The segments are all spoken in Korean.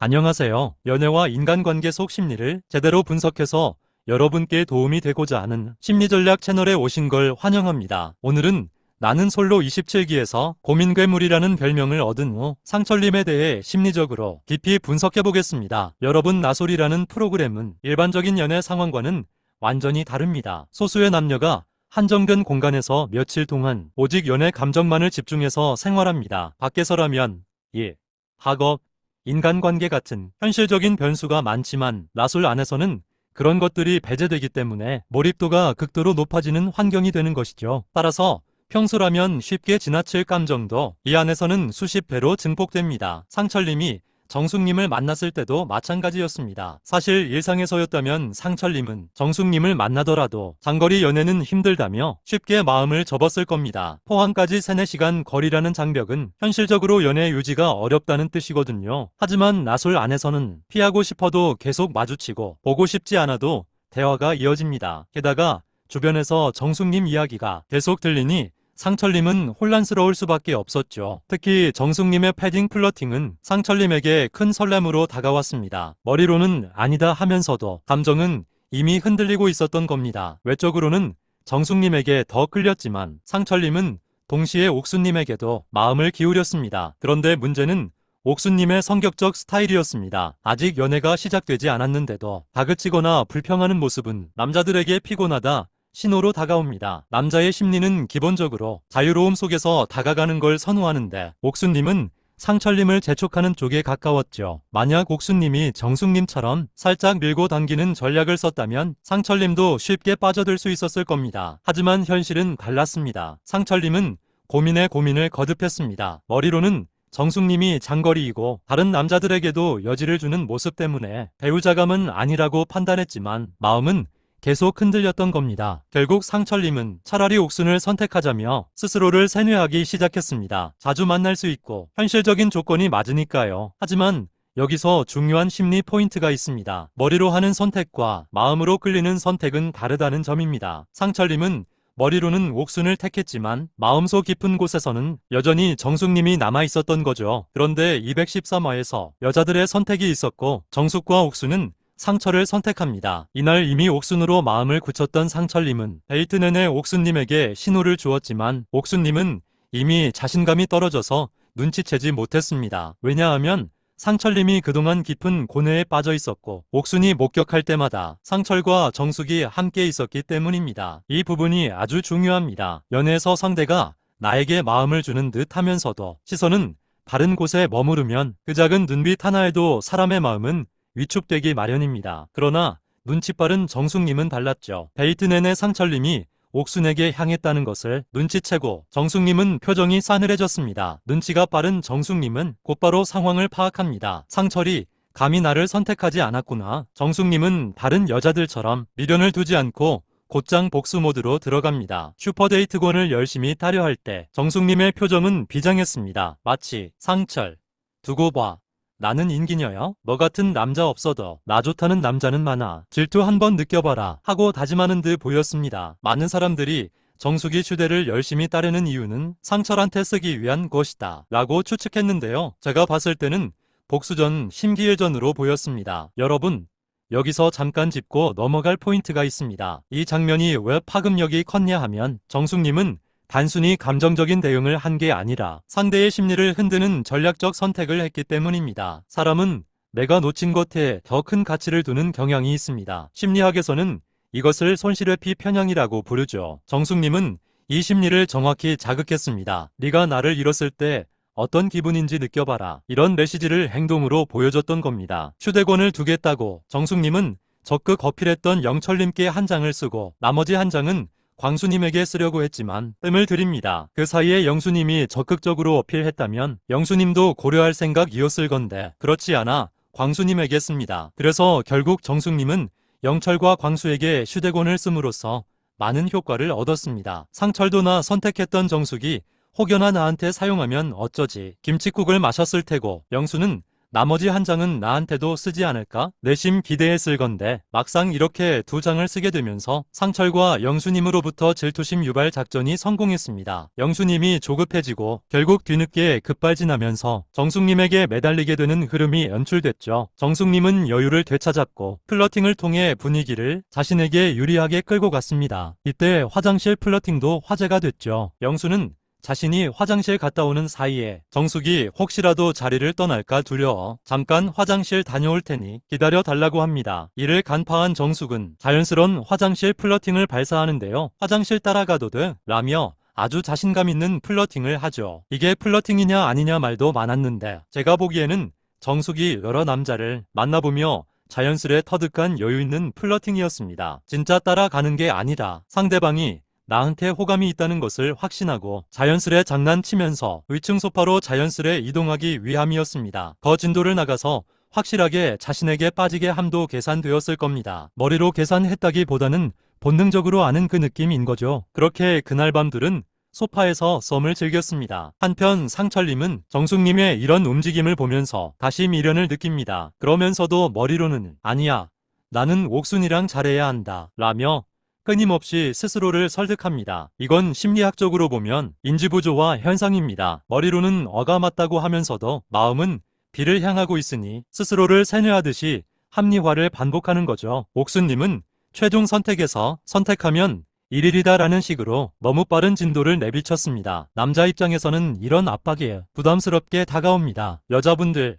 안녕하세요. 연애와 인간관계 속 심리를 제대로 분석해서 여러분께 도움이 되고자 하는 심리전략 채널에 오신 걸 환영합니다. 오늘은 나는 솔로 27기에서 고민괴물이라는 별명을 얻은 후 상철님에 대해 심리적으로 깊이 분석해 보겠습니다. 여러분, 나솔이라는 프로그램은 일반적인 연애 상황과는 완전히 다릅니다. 소수의 남녀가 한정된 공간에서 며칠 동안 오직 연애 감정만을 집중해서 생활합니다. 밖에서라면 일, 학업, 인간관계 같은 현실적인 변수가 많지만 나솔 안에서는 그런 것들이 배제되기 때문에 몰입도가 극도로 높아지는 환경이 되는 것이죠. 따라서 평소라면 쉽게 지나칠 감정도 이 안에서는 수십 배로 증폭됩니다. 상철님이 정숙님을 만났을 때도 마찬가지였습니다. 사실 일상에서였다면 상철님은 정숙님을 만나더라도 장거리 연애는 힘들다며 쉽게 마음을 접었을 겁니다. 포항까지 3, 4시간 거리라는 장벽은 현실적으로 연애 유지가 어렵다는 뜻이거든요. 하지만 나솔 안에서는 피하고 싶어도 계속 마주치고 보고 싶지 않아도 대화가 이어집니다. 게다가 주변에서 정숙님 이야기가 계속 들리니 상철님은 혼란스러울 수밖에 없었죠. 특히 정숙님의 패딩 플러팅은 상철님에게 큰 설렘으로 다가왔습니다. 머리로는 아니다 하면서도 감정은 이미 흔들리고 있었던 겁니다. 외적으로는 정숙님에게 더 끌렸지만 상철님은 동시에 옥수님에게도 마음을 기울였습니다. 그런데 문제는 옥수님의 성격적 스타일이었습니다. 아직 연애가 시작되지 않았는데도 다그치거나 불평하는 모습은 남자들에게 피곤하다 신호로 다가옵니다. 남자의 심리는 기본적으로 자유로움 속에서 다가가는 걸 선호하는데 옥수님은 상철님을 재촉하는 쪽에 가까웠죠. 만약 옥수님이 정숙님처럼 살짝 밀고 당기는 전략을 썼다면 상철님도 쉽게 빠져들 수 있었을 겁니다. 하지만 현실은 달랐습니다. 상철님은 고민에 고민을 거듭했습니다. 머리로는 정숙님이 장거리이고 다른 남자들에게도 여지를 주는 모습 때문에 배우자감은 아니라고 판단했지만 마음은 계속 흔들렸던 겁니다. 결국 상철님은 차라리 옥순을 선택하자며 스스로를 세뇌하기 시작했습니다. 자주 만날 수 있고 현실적인 조건이 맞으니까요. 하지만 여기서 중요한 심리 포인트가 있습니다. 머리로 하는 선택과 마음으로 끌리는 선택은 다르다는 점입니다. 상철님은 머리로는 옥순을 택했지만 마음속 깊은 곳에서는 여전히 정숙님이 남아있었던 거죠. 그런데 213화에서 여자들의 선택이 있었고 정숙과 옥순은 상철을 선택합니다. 이날 이미 옥순으로 마음을 굳혔던 상철님은 데이트 내내 옥순님에게 신호를 주었지만 옥순님은 이미 자신감이 떨어져서 눈치채지 못했습니다. 왜냐하면 상철님이 그동안 깊은 고뇌에 빠져 있었고 옥순이 목격할 때마다 상철과 정숙이 함께 있었기 때문입니다. 이 부분이 아주 중요합니다. 연애에서 상대가 나에게 마음을 주는 듯 하면서도 시선은 다른 곳에 머무르면 그 작은 눈빛 하나에도 사람의 마음은 위축되기 마련입니다. 그러나 눈치 빠른 정숙님은 달랐죠. 데이트 내내 상철님이 옥순에게 향했다는 것을 눈치채고 정숙님은 표정이 싸늘해졌습니다. 눈치가 빠른 정숙님은 곧바로 상황을 파악합니다. 상철이 감히 나를 선택하지 않았구나. 정숙님은 다른 여자들처럼 미련을 두지 않고 곧장 복수 모드로 들어갑니다. 슈퍼데이트권을 열심히 따려 할 때 정숙님의 표정은 비장했습니다. 마치 상철, 두고 봐. 나는 인기녀야? 너 같은 남자 없어도 나 좋다는 남자는 많아. 질투 한번 느껴봐라 하고 다짐하는 듯 보였습니다. 많은 사람들이 정숙이 휴대를 열심히 따르는 이유는 상철한테 쓰기 위한 것이다 라고 추측했는데요. 제가 봤을 때는 복수전 심기일전으로 보였습니다. 여러분, 여기서 잠깐 짚고 넘어갈 포인트가 있습니다. 이 장면이 왜 파급력이 컸냐 하면 정숙님은 단순히 감정적인 대응을 한 게 아니라 상대의 심리를 흔드는 전략적 선택을 했기 때문입니다. 사람은 내가 놓친 것에 더 큰 가치를 두는 경향이 있습니다. 심리학에서는 이것을 손실회피 편향이라고 부르죠. 정숙님은 이 심리를 정확히 자극했습니다. 네가 나를 잃었을 때 어떤 기분인지 느껴봐라. 이런 메시지를 행동으로 보여줬던 겁니다. 휴대권을 두겠다고 정숙님은 적극 어필했던 영철님께 한 장을 쓰고 나머지 한 장은 광수님에게 쓰려고 했지만 뜸을 들입니다. 그 사이에 영수님이 적극적으로 어필했다면 영수님도 고려할 생각이었을 건데 그렇지 않아 광수님에게 씁니다. 그래서 결국 정숙님은 영철과 광수에게 휴대폰을 씀으로써 많은 효과를 얻었습니다. 상철도 나 선택했던 정숙이 혹여나 나한테 사용하면 어쩌지. 김칫국을 마셨을 테고 영수는 나머지 한 장은 나한테도 쓰지 않을까? 내심 기대했을 건데 막상 이렇게 두 장을 쓰게 되면서 상철과 영수님으로부터 질투심 유발 작전이 성공했습니다. 영수님이 조급해지고 결국 뒤늦게 급발진하면서 정숙님에게 매달리게 되는 흐름이 연출됐죠. 정숙님은 여유를 되찾았고 플러팅을 통해 분위기를 자신에게 유리하게 끌고 갔습니다. 이때 화장실 플러팅도 화제가 됐죠. 영수는 자신이 화장실 갔다 오는 사이에 정숙이 혹시라도 자리를 떠날까 두려워 잠깐 화장실 다녀올 테니 기다려 달라고 합니다. 이를 간파한 정숙은 자연스런 화장실 플러팅을 발사하는데요. 화장실 따라가도 돼? 라며 아주 자신감 있는 플러팅을 하죠. 이게 플러팅이냐 아니냐 말도 많았는데 제가 보기에는 정숙이 여러 남자를 만나보며 자연스레 터득한 여유 있는 플러팅이었습니다. 진짜 따라가는 게 아니라 상대방이 나한테 호감이 있다는 것을 확신하고 자연스레 장난치면서 위층 소파로 자연스레 이동하기 위함이었습니다. 더 진도를 나가서 확실하게 자신에게 빠지게 함도 계산되었을 겁니다. 머리로 계산했다기보다는 본능적으로 아는 그 느낌인 거죠. 그렇게 그날 밤들은 소파에서 썸을 즐겼습니다. 한편 상철님은 정숙님의 이런 움직임을 보면서 다시 미련을 느낍니다. 그러면서도 머리로는 아니야, 나는 옥순이랑 잘해야 한다 라며 끊임없이 스스로를 설득합니다. 이건 심리학적으로 보면 인지부조화 현상입니다. 머리로는 어가 맞다고 하면서도 마음은 B를 향하고 있으니 스스로를 세뇌하듯이 합리화를 반복하는 거죠. 옥순님은 최종 선택에서 선택하면 1일이다 라는 식으로 너무 빠른 진도를 내비쳤습니다. 남자 입장에서는 이런 압박이 부담스럽게 다가옵니다. 여자분들,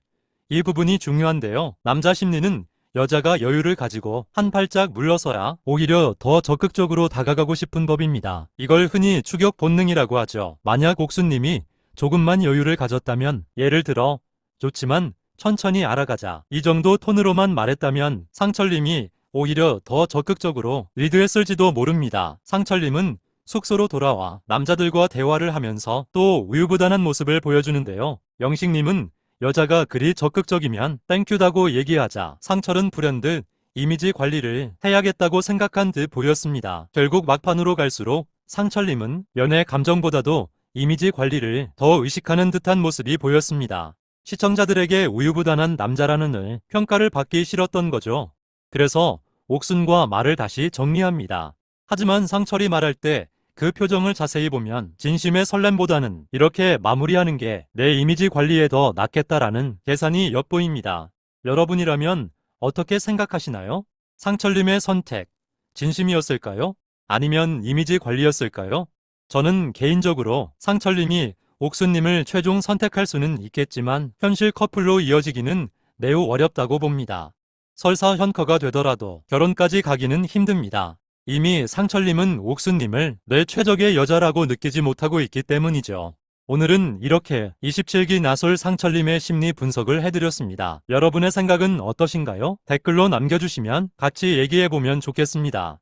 이 부분이 중요한데요. 남자 심리는 여자가 여유를 가지고 한 발짝 물러서야 오히려 더 적극적으로 다가가고 싶은 법입니다. 이걸 흔히 추격 본능이라고 하죠. 만약 옥수님이 조금만 여유를 가졌다면, 예를 들어 좋지만 천천히 알아가자, 이 정도 톤으로만 말했다면 상철님이 오히려 더 적극적으로 리드했을지도 모릅니다. 상철님은 숙소로 돌아와 남자들과 대화를 하면서 또 우유부단한 모습을 보여주는데요. 영식님은 여자가 그리 적극적이면 땡큐다고 얘기하자 상철은 불현듯 이미지 관리를 해야겠다고 생각한 듯 보였습니다. 결국 막판으로 갈수록 상철님은 연애 감정보다도 이미지 관리를 더 의식하는 듯한 모습이 보였습니다. 시청자들에게 우유부단한 남자라는 평가를 받기 싫었던 거죠. 그래서 옥순과 말을 다시 정리합니다. 하지만 상철이 말할 때 그 표정을 자세히 보면 진심의 설렘보다는 이렇게 마무리하는 게 내 이미지 관리에 더 낫겠다라는 계산이 엿보입니다. 여러분이라면 어떻게 생각하시나요? 상철님의 선택, 진심이었을까요? 아니면 이미지 관리였을까요? 저는 개인적으로 상철님이 옥순님을 최종 선택할 수는 있겠지만 현실 커플로 이어지기는 매우 어렵다고 봅니다. 설사 현커가 되더라도 결혼까지 가기는 힘듭니다. 이미 상철님은 옥순님을 내 최적의 여자라고 느끼지 못하고 있기 때문이죠. 오늘은 이렇게 27기 나솔 상철님의 심리 분석을 해드렸습니다. 여러분의 생각은 어떠신가요? 댓글로 남겨주시면 같이 얘기해보면 좋겠습니다.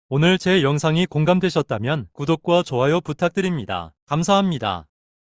오늘 제 영상이 공감되셨다면 구독과 좋아요 부탁드립니다. 감사합니다.